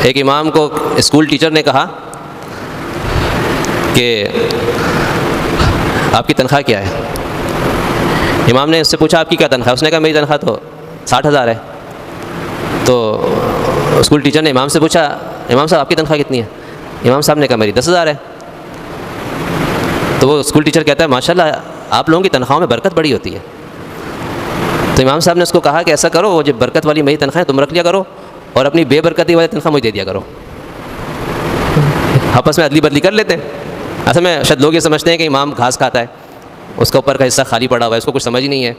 ایک امام کو اسکول ٹیچر نے کہا کہ آپ کی تنخواہ کیا ہے؟ امام نے اس سے پوچھا آپ کی کیا تنخواہ؟ اس نے کہا میری تنخواہ تو 60,000 ہے۔ تو اسکول ٹیچر نے امام سے پوچھا امام صاحب آپ کی تنخواہ کتنی ہے؟ امام صاحب نے کہا میری 10,000 ہے۔ تو وہ اسکول ٹیچر کہتا ہے ماشاءاللہ آپ لوگوں کی تنخواہوں میں برکت بڑی ہوتی ہے۔ تو امام صاحب نے اس کو کہا کہ ایسا کرو وہ جو برکت والی میری تنخواہ تم رکھ لیا کرو اور اپنی بے برکتی والی تنخواہ مجھے دے دیا کرو، آپس میں عدلی بدلی کر لیتے ہیں۔ اصل میں شاید لوگ یہ سمجھتے ہیں کہ امام گھاس کھاتا ہے، اس کا اوپر کا حصہ خالی پڑا ہوا ہے، اس کو کچھ سمجھ ہی نہیں ہے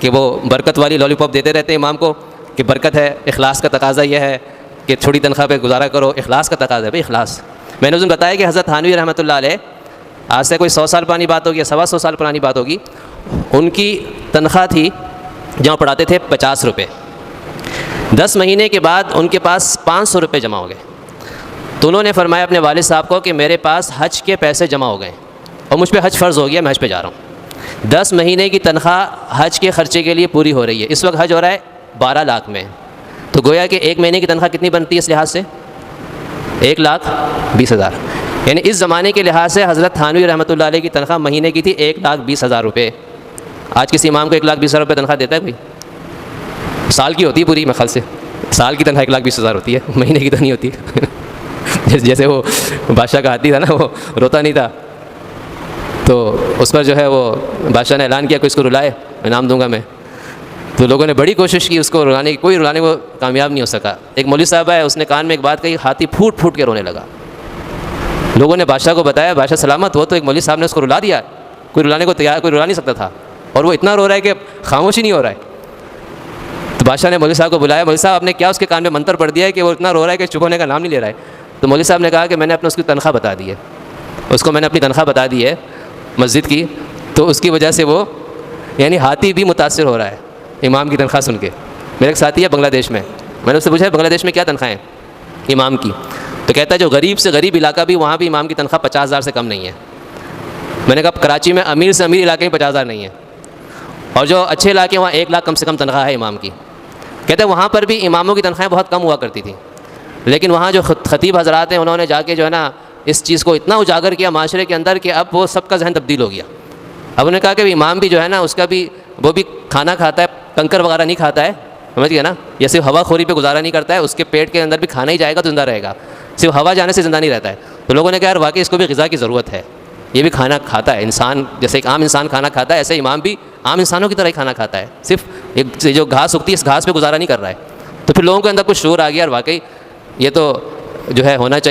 کہ وہ برکت والی لالی پاپ دیتے رہتے ہیں امام کو کہ برکت ہے، اخلاص کا تقاضا یہ ہے کہ چھوٹی تنخواہ پہ گزارا کرو، اخلاص کا تقاضا ہے بھائی اخلاص۔ میں نے اس دن بتایا کہ حضرت تھانوی رحمۃ اللہ علیہ، آج سے کوئی 100 سال پرانی بات ہوگی یا 125 سال پرانی بات ہوگی، ان کی تنخواہ تھی جہاں پڑھاتے تھے 50 روپے۔ 10 مہینے کے بعد ان کے پاس 500 روپے جمع ہو گئے، تو انہوں نے فرمایا اپنے والد صاحب کو کہ میرے پاس حج کے پیسے جمع ہو گئے اور مجھ پہ حج فرض ہو گیا، میں حج پہ جا رہا ہوں۔ 10 مہینے کی تنخواہ حج کے خرچے کے لیے پوری ہو رہی ہے۔ اس وقت حج ہو رہا ہے 12 لاکھ میں، تو گویا کہ ایک مہینے کی تنخواہ کتنی بنتی ہے اس لحاظ سے؟ 1,20,000۔ یعنی اس زمانے کے لحاظ سے حضرت تھانوی رحمۃ اللہ علیہ کی تنخواہ مہینے کی تھی 1,20,000 روپے۔ آج کسی امام کو 1,20,000 روپے تنخواہ دیتا ہے کوئی؟ سال کی ہوتی ہے پوری، میں خیال سے سال کی تنخواہ 1,20,000 ہوتی ہے، مہینے کی تو نہیں ہوتی۔ جیسے وہ بادشاہ کا ہاتھی تھا نا، وہ روتا نہیں تھا، تو اس پر جو ہے وہ بادشاہ نے اعلان کیا کہ اس کو رلائے انعام دوں گا میں، تو لوگوں نے بڑی کوشش کی اس کو رلانے کی، کوئی رلانے کو کامیاب نہیں ہو سکا۔ ایک مولوی صاحب ہے، اس نے کان میں ایک بات کہی، ہاتھی پھوٹ پھوٹ کے رونے لگا۔ لوگوں نے بادشاہ کو بتایا، بادشاہ سلامت ہو، تو ایک مولوی صاحب نے اس کو رلا دیا، کوئی رلانے کو تیار، کوئی رلا نہیں سکتا تھا، اور وہ اتنا رو رہا ہے کہ خاموش ہی نہیں ہو رہا ہے۔ تو بادشاہ نے مولوی صاحب کو بلایا، مولوی صاحب آپ نے کیا اس کے کان میں منتر پڑھ دیا ہے کہ وہ اتنا رو رہا ہے کہ چپ ہونے کا نام نہیں لے رہا ہے؟ تو مولوی صاحب نے کہا کہ میں نے اپنے اس کی تنخواہ بتا دی ہے، اس کو میں نے اپنی تنخواہ بتا دی ہے مسجد کی، تو اس کی وجہ سے وہ یعنی ہاتھی بھی متاثر ہو رہا ہے امام کی تنخواہ سن کے۔ میرا ایک ساتھی ہے بنگلہ دیش میں نے اس سے پوچھا بنگلہ دیش میں کیا تنخواہیں امام کی؟ تو کہتا ہے جو غریب سے غریب علاقہ بھی وہاں بھی امام کی تنخواہ 50,000 سے کم نہیں ہے۔ میں نے کہا کراچی میں امیر سے امیر علاقے میں 50,000 نہیں ہے، اور جو اچھے علاقے وہاں 1 لاکھ کم سے کم تنخواہ ہے امام کی۔ کہتے ہیں وہاں پر بھی اماموں کی تنخواہیں بہت کم ہوا کرتی تھیں، لیکن وہاں جو خطیب حضرات ہیں انہوں نے جا کے جو ہے نا اس چیز کو اتنا اجاگر کیا معاشرے کے اندر کہ اب وہ سب کا ذہن تبدیل ہو گیا۔ اب انہوں نے کہا کہ امام بھی جو ہے نا اس کا بھی وہ بھی کھانا کھاتا ہے، کنکر وغیرہ نہیں کھاتا ہے، سمجھ گیا نا، یا صرف ہوا خوری پہ گزارا نہیں کرتا ہے، اس کے پیٹ کے اندر بھی کھانا ہی جائے گا تو زندہ رہے گا، صرف ہوا جانے سے زندہ نہیں رہتا ہے۔ تو لوگوں نے کہا یار واقعی اس کو بھی غذا کی ضرورت ہے، یہ بھی کھانا کھاتا ہے، انسان جیسے ایک عام انسان کھانا کھاتا ہے ایسے امام بھی عام انسانوں کی طرح ہی کھانا کھاتا ہے، صرف جو گھاس اگتی ہے اس گھاس پہ گزارا نہیں کر رہا ہے۔ تو پھر لوگوں کے اندر کچھ شعور آ گیا اور واقعی یہ تو جو ہے ہونا چاہیے۔